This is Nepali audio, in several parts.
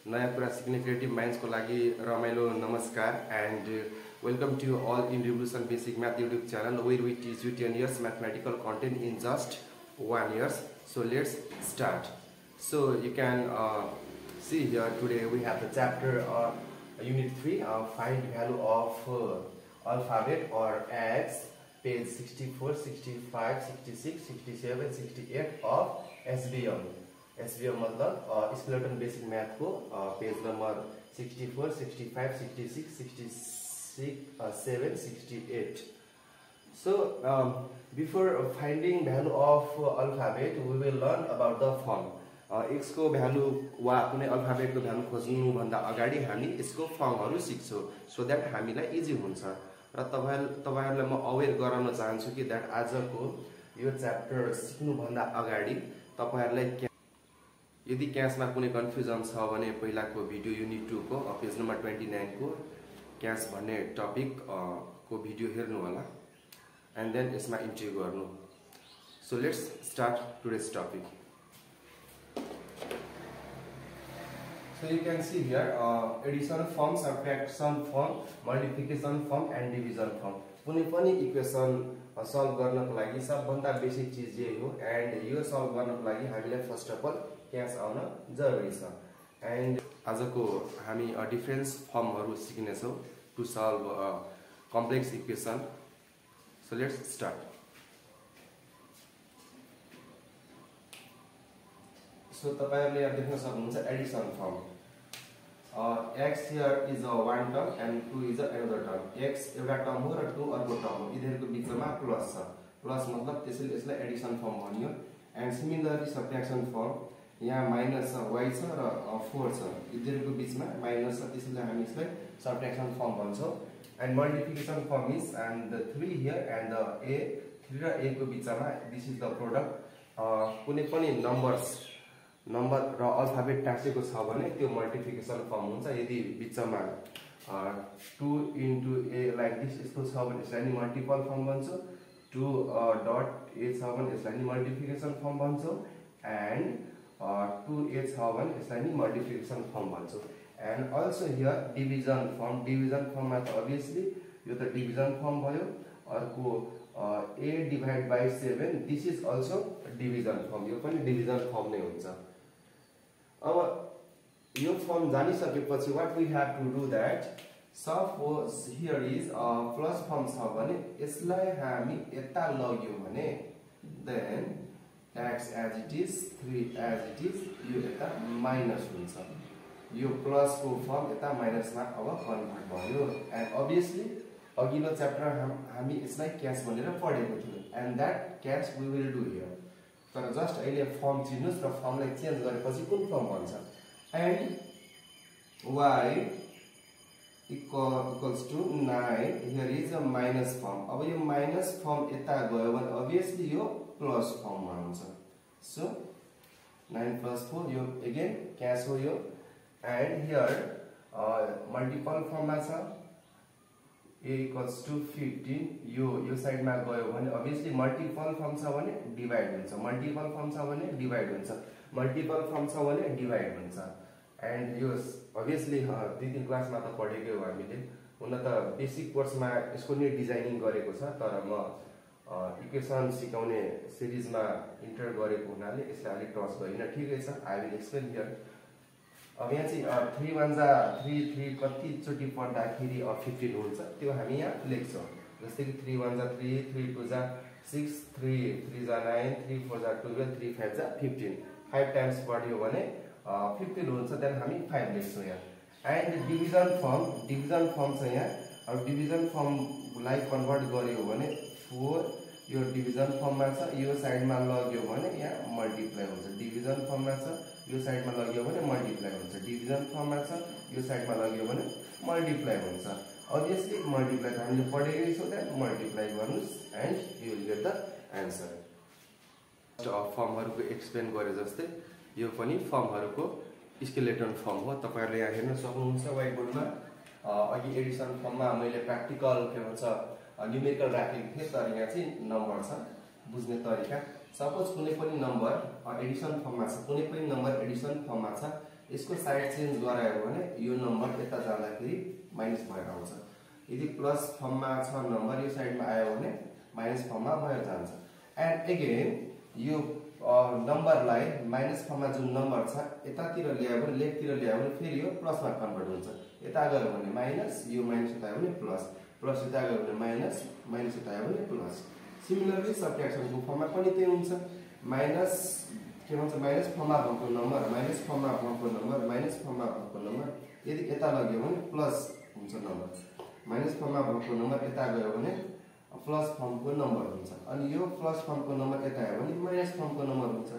नयाँ कुरा सिक्ने क्रिएटिभ माइन्ड्सको लागि रमाइलो नमस्कार and welcome to all in revolution basic math YouTube channel where we teach you 10 years mathematical content in just 1 year. So let's start. So you can see here today we have the chapter unit 3 find value of alphabet or x, page 64, 65, 66, 67, 68 of SBM. SBM मतलब स्केलेटन बेसिक मैथ को page number 64, 65, 66, 67, 68. So before finding value of alphabet, we will learn about the form. x को भ्यालु वा कुनै अल्फाबेट को भ्यालु खोज्नु भन्दा अगाडि हामी यसको फर्महरु सिक्छौं सो दैट हामीलाई इजी हुन्छ र तपाईहरुलाई म अवेयर गराउन चाहन्छु कि दैट आजको यो च्याप्टर सिक्नु भन्दा अगाडि तपाईहरुलाई यदि क्यासमा कुनै कन्फ्युजन छ भने पहिलाको भिडियो युनिट 2 को पेज नम्बर 29 को क्यास भन्ने टपिक को भिडियो हेर्नु होला एन्ड देन यसमा इन्ट्री गर्नु. So let's start today's topic. So you can see here addition form, subtraction form, multiplication form and division form. कुनै पनि इक्वेसन सल्भ गर्नको लागि सबभन्दा बेसिक चीज यही हो एन्ड यो सल्भ गर्नको लागि हामीलाई फर्स्ट अफ अल क्यास आउन जरुरी छ. एन्ड आजको हामी डिफरेन्स फर्महरु सिक्ने छौं to solve complex equation. So let's start. So तपाईहरुले यहाँ देख्न सक्नुहुन्छ addition form. x here is a one term and 2 is another term. x एउटा टर्म हो र 2 अर्को टर्म हो. यिनीहरुको बीचमा प्लस छ. प्लस मतलब त्यसैले यसलाई एडिसन फर्म भनियो. एन्ड सिमिलरली सब्ट्र्याक्सन फर्म यहाँ माइनस y छ र 4 छ. यिनीहरुको बीचमा माइनस छ त्यसैले हामी यसलाई सब्ट्र्याक्सन फर्म भन्छौं. And multiplication form is and the 3 here and the a 3 र a को बीचमा दिस इज द प्रोडक्ट. कुनै पनि नम्बर र अल्फाबेट टाँसेको छ भने त्यो मल्टिप्लिकेसन फर्म हुन्छ. यदि बीचमा 2 into a लाइक दिस यस्तो छ भने यसलाई नि मल्टिपल फर्म भन्छौं. 2 डट a छ भने यसलाई नि मल्टिप्लिकेसन फर्म भन्छौं एन्ड 2a छ भने यसलाई नि मल्टिप्लिकेसन फर्म भन्छौं. And also here division form. Division फर्ममा त अभियसली यो त डिभिजन फर्म भयो. अर्को a divide by 7 this is also division form. यो पनि डिभिजन फर्म नै हुन्छ. अब यो फर्म जानिसकेपछि what we have to do that suppose here is plus form छ भने यसलाई हामी यता लग्यौ भने then x as it is 3 as it is यो यता माइनस हुन्छ. यो प्लस को फर्म यता माइनसमा अब कन्भर्ट भयो. एन्ड अभियसली अघिल्लो च्याप्टर हामी यसलाई क्यास भनेर पढेको थियौं and that case we will do here. तर जस्ट अहिले फर्म चिन्नुस् र फर्मलाई चेन्ज गरेपछि कुन फर्म भन्छ. And y equals to 9 here is a minus form. अब यो माइनस फर्म यता गयो भने अभियसली यो प्लस फर्ममा हुन्छ. सो 9 plus 4 यो अगेन क्यास हो यो. एन्ड हियर मल्टिपल फर्ममा छ a equals to 15. यो साइडमा गयो भने अभियसली मल्टिपल फर्म छ भने डिवाइड हुन्छ. मल्टिपल फर्म छ भने डिवाइड हुन्छ. मल्टिपल फर्म छ भने डिवाइड हुन्छ. एन्ड यो अभियसली 2-3 क्लासमा त पढेकै हो हामीले. हुन त बेसिक कोर्समा यसको नि डिजाइनिङ गरेको छ तर म इक्वेसन सिकाउने सिरिजमा इन्टर गरेको हुनाले यसलाई अलि टच गरिन. ठिकै छ, आई विल एक्सप्लेन हियर. अब यहाँ चाहिँ 3 1 जा 3 3 कति चोटी पढ्दाखेरि 15 हुन्छ त्यो हामी यहाँ लेख्छौं. जस्तै कि 3 1 जा 3 3 2 जा 6 3 3 जा 9 3 4 जा 12 3 5 जा 15 5 टाइम्स पढ्यो भने 15 हुन्छ. देन हामी 5 लेख्छौं यहाँ. एन्ड डिभिजन फर्म छ यहाँ. अब डिभिजन फर्मलाई कन्भर्ट गर्यो भने 4 यो डिभिजन फर्ममा छ. यो साइडमा लग्यो भने यहाँ मल्टिप्लाई हुन्छ. डिभिजन फर्ममा छ यो साइडमा लग्यो भने मल्टिप्लाई हुन्छ. डिभिजन फर्ममा छ यो साइडमा लग्यो भने मल्टिप्लाई हुन्छ. अभियसली मल्टिप्लाई हामीले पढेकै छौं. देन मल्टिप्लाई गर्नुस् and you will get the answer. फर्महरुको एक्सप्लेन गरे जस्तै यो पनि फर्महरुको स्केलेटन फर्म हो. तपाईहरुले यहाँ हेर्न सक्नुहुन्छ व्हाइट बोर्डमा. अघि एडिसन फर्ममा मैले प्र्याक्टिकल के भन्छ न्यूमेरिकल राखेको थिएँ तर यहाँ चाहिँ नम्बर छ. बुझ्ने तरिका सपोज कुनै पनि नम्बर एडिसन फर्ममा छ. कुनै पनि नम्बर एडिसन फर्ममा छ यसको साइड चेन्ज गरायो भने यो नम्बर यता जाँदाखेरि माइनस भएर आउँछ। यदि प्लस फर्ममा छ नम्बर यो साइडमा आयो भने माइनस फर्ममा भएर जान्छ। एन्ड अगेन यो नम्बरलाई माइनस फर्ममा जुन नम्बर छ यतातिर ल्यायो भने लेफ्टतिर ल्यायो भने फेरि यो प्लसमा कन्भर्ट हुन्छ। यता गयो भने माइनस, यो माइनस यता आयो भने प्लस, प्लस यता गयो भने माइनस, माइनस यता आयो भने प्लस। सिमिलरली सब्ट्र्याक्सनको फर्ममा पनि त्यही हुन्छ। माइनस के भन्छ, माइनस फर्ममा भएको नम्बर, माइनस फर्ममा भएको नम्बर, माइनस फर्ममा भएको नम्बर यदि यता लग्यो भने प्लस हुन्छ नम्बर। माइनस फर्ममा भएको नम्बर यता गयो भने प्लस फर्मको नम्बर हुन्छ। अनि यो प्लस फर्मको नम्बर यता आयो भने माइनस फर्मको नम्बर हुन्छ।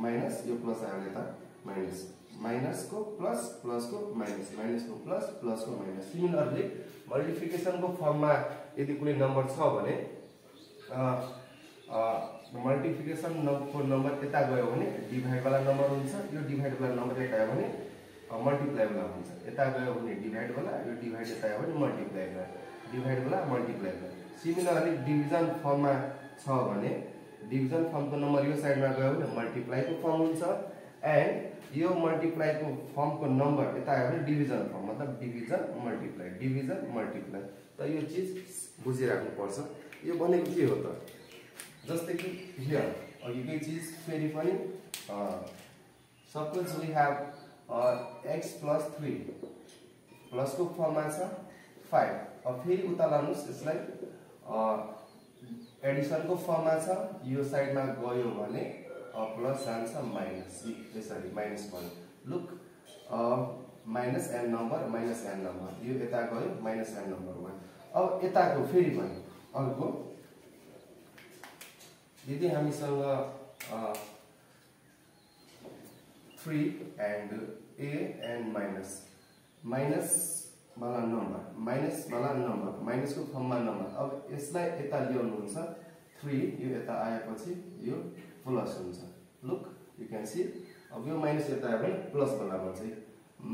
माइनस यो प्लस आयो भने यता माइनस, माइनसको प्लस, प्लसको माइनस, माइनसको प्लस, प्लसको माइनस। सिमिलरली मल्टिप्लिकेसनको फर्ममा यदि कुनै नम्बर छ भने मल्टिप्लिकेसनको नम्बर यता गयो भने डिभाइडवाला नम्बर हुन्छ। यो डिभाइडवाला नम्बर यता आयो भने मल्टिप्लाइवाला हुन्छ। यता गयो भने डिभाइडवाला, यो डिभाइड यता आयो भने मल्टिप्लाइवाला, डिभाइडवाला मल्टिप्लाइवाला। सिमिलरली डिभिजन फर्ममा छ भने डिभिजन फर्मको नम्बर यो साइडमा गयो भने मल्टिप्लाइको फर्म हुन्छ। एन्ड यो मल्टिप्लाइको फर्मको नम्बर यता आयो भने डिभिजन फर्म, मतलब डिभिजन मल्टिप्लाई, डिभिजन मल्टिप्लाई। त यो चिज बुझिराख्नु पर्छ। यो भनेको के हो त, जस्तै कि हियर अघिकै चिज फेरि पनि suppose we have x plus 3 प्लसको फर्ममा छ 5। अब फेरि उता लानुहोस्, यसलाई एडिसनको फर्ममा छ, यो साइडमा गयो भने प्लस जान्छ माइनस, यसरी माइनस भयो। Look minus an number, minus an number, यो यता गयो माइनस एन नम्बर भयो। अब यताको फेरि पनि अर्को, यदि हामीसँग 3 and a and minus, minus वाला नम्बर, माइनस वाला नम्बर, माइनसको फर्ममा नम्बर। अब यसलाई यता ल्याउनुहुन्छ 3, यो यता आएपछि यो प्लस हुन्छ। लुक यु क्यान सी, अब यो माइनस यता आयो भने प्लस वाला बन्छ,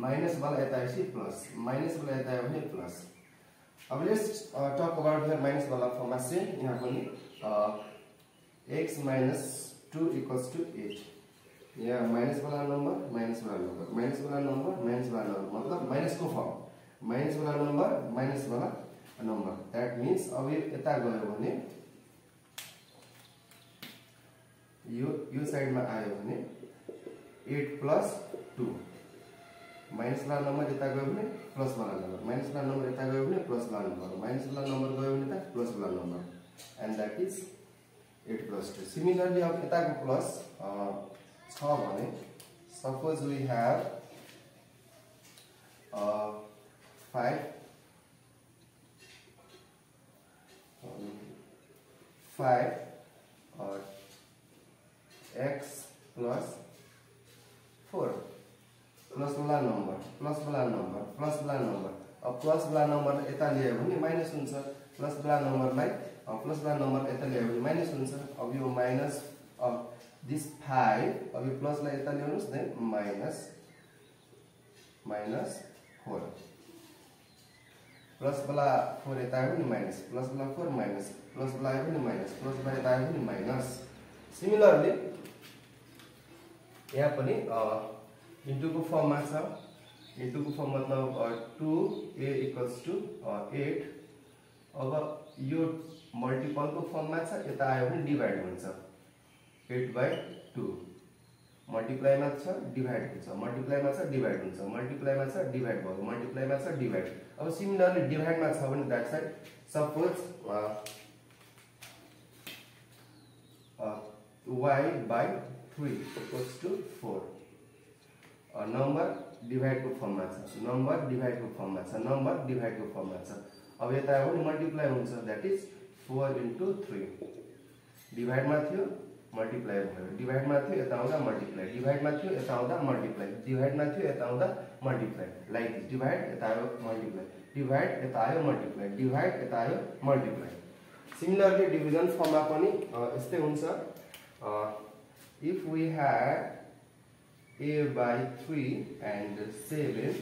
माइनस वाला यता आएपछि प्लस, माइनस वाला यता आयो भने प्लस। अब let's talk about here minus वाला फर्ममा से यहाँ पनि x minus 2 equals to 8। यहाँ माइनस वाला नंबर, माइनस वाला नंबर, माइनस वाला नंबर, माइनस वाला नंबर, मतलब माइनस को फर्म, माइनस वाला नंबर, माइनस वाला नंबर। दैट मीन्स अब यो यता गयो भने यो साइडमा आयो भने 8 प्लस 2, माइनस वाला नंबर यता गयो भने प्लस वाला नंबर, माइनस वाला नंबर यता गयो भने प्लस वाला नंबर, माइनस वाला नंबर गयो भने त प्लस वाला number. And that is 8 plus 2। Similarly, अब यताको प्लस छ भने suppose we have 5 x plus 4 plus वाला नंबर, प्लस वाला नंबर, प्लस वाला नंबर। अब प्लस वाला नंबर यता ल्यायो भने माइनस हुन्छ, प्लस वाला नंबरलाई प्लस वाला नंबर यता ल्यायो भने माइनस हुन्छ। अब यो माइनस दिस 5, अब यो प्लसलाई यता ल्याउनुस्, देन माइनस माइनस 4, प्लस वाला 4 यता आयो भने माइनस, प्लस वाला 4 माइनस, प्लस वाला आयो भने माइनस, प्लस वाला यता आयो भने माइनस। सिमिलरली यहाँ पनि इन्टुको फर्ममा छ। इन्टुको फर्म मतलब 2a इक्वल्स टु 8। अब यो मल्टिपलको फर्ममा छ, यता आयो भने डिभाइड हुन्छ 8/2। मल्टिप्लाइमा छ डिभाइड हुन्छ, मल्टिप्लाइमा छ डिभाइड हुन्छ, मल्टिप्लाइमा छ डिभाइड भयो, मल्टिप्लाइमा छ डिभाइड। अब सिमिलरली डिभाइडमा छ भने that side suppose y/3 equals to 4। Number डिभाइडको फर्ममा छ, नम्बर डिभाइडको फर्ममा छ, नम्बर डिभाइडको फर्ममा छ। अब यता आयो भने मल्टिप्लाई हुन्छ, दैट इज 4 into 3। डिभाइडमा थियो मल्टिप्लाई भयो, डिभाइडमा थियो यता आउँदा मल्टिप्लाई, डिभाइडमा थियो यता आउँदा मल्टिप्लाई, डिभाइडमा थियो यता आउँदा मल्टिप्लाई, लाइक दिस। डिभाइड यता आयो मल्टिप्लाई, डिभाइड यता आयो मल्टिप्लाई, डिभाइड यता आयो मल्टिप्लाई। सिमिलरली डिभिजन फर्ममा पनि यस्तै हुन्छ। If we had a/3 and 7,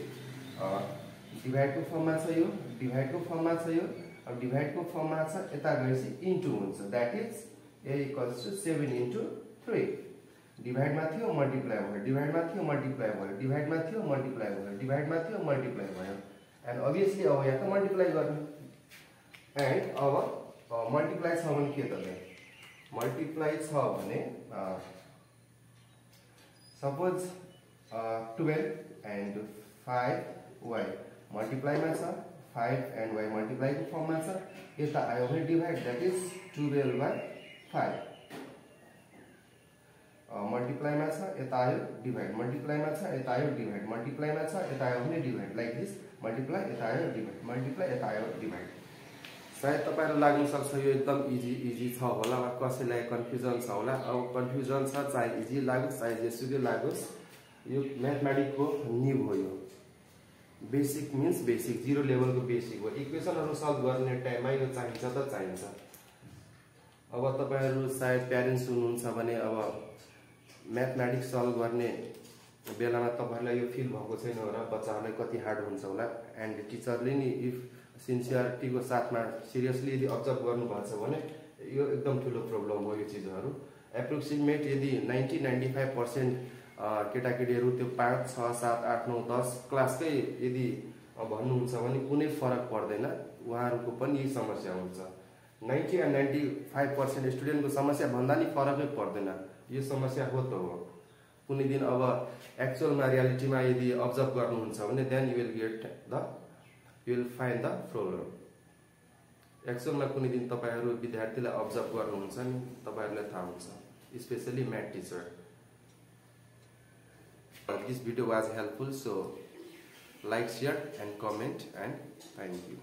डिभाइडको फर्ममा छ यो, डिभाइडको फर्ममा छ यो। अब डिभाइडको फर्ममा छ, यता गएपछि इन्टु हुन्छ, that is a equals to 7 into 3। डिभाइडमा थियो मल्टिप्लाई भयो, डिभाइडमा थियो मल्टिप्लाई भयो, डिभाइडमा थियो मल्टिप्लाई भयो, डिभाइडमा थियो मल्टिप्लाई भयो। एन्ड अभियसली अब यहाँ त मल्टिप्लाई गर्ने। एन्ड अब मल्टिप्लाई छ भने के त मल्टिप्लाई छ भने सपोज 12 एन्ड 5y मल्टिप्लाईमा छ, 5 एन्ड y मल्टिप्लाईको फर्ममा छ। यता आयो भने डिभाइड, द्याट इज 12/5 मल्टिप्लाईमा छ, यता आयो डिभाइड, मल्टिप्लाईमा छ, यता आयो डिभाइड, मल्टिप्लाईमा छ, यता आयो भने डिभाइड, लाइक दिस मल्टिप्लाई, यता आयो डिभाइड, मल्टिप्लाई, यता आयो डिभाइड। सायद तपाईहरु लाग्न सक्छ यो एकदम इजी छ होला, वा कसैलाई कन्फ्युजन छ होला। अब कन्फ्युजन छ चाहे इजी लागोस् चाहे जेसुकै लागोस्, यो म्याथमेटिक्सको निब हो। यो बेसिक मिन्स बेसिक, जीरो लेभलको बेसिक हो। इक्वेसनहरु सल्भ गर्ने टाइममा यो चाहिन्छ त चाहिन्छ। अब तपाईहरु सायद प्यारेन्ट्स हुनुहुन्छ भने अब म्याथमेटिक्स सल्भ गर्ने बेलामा तपाईहरुलाई यो फिल भएको छैन होला बच्चाहरुलाई कति हार्ड हुन्छ होला। एन्ड टिचरले नि इफ सिन्सियरिटीको साथमा सिरियसली यदि अब्जर्भ गर्नुभएको छ भने यो एकदम ठुलो प्रब्लम हो। यो चिजहरु एप्रोक्सिमेट यदि 90-95% केटाकेटीहरु त्यो 5, 6, 7, 8, 9, 10 क्लासकै यदि भन्नुहुन्छ भने कुनै फरक पर्दैन, उहाँहरुको पनि यही समस्या हुन्छ। 90 and 95% स्टुडेन्टको समस्या भन्दा नि फरकै पर्दैन, यो समस्या हो त हो। कुनै दिन अब एक्चुअलमा रियालिटीमा यदि अब्जर्भ गर्नुहुन्छ भने then you will find the problem. एक्चुअलमा कुनै दिन तपाईहरु विद्यार्थीलाई अब्जर्भ गर्नुहुन्छ नि तपाईहरुलाई थाहा हुन्छ, specially math teacher. This video was helpful, so like, share and comment, and thank you.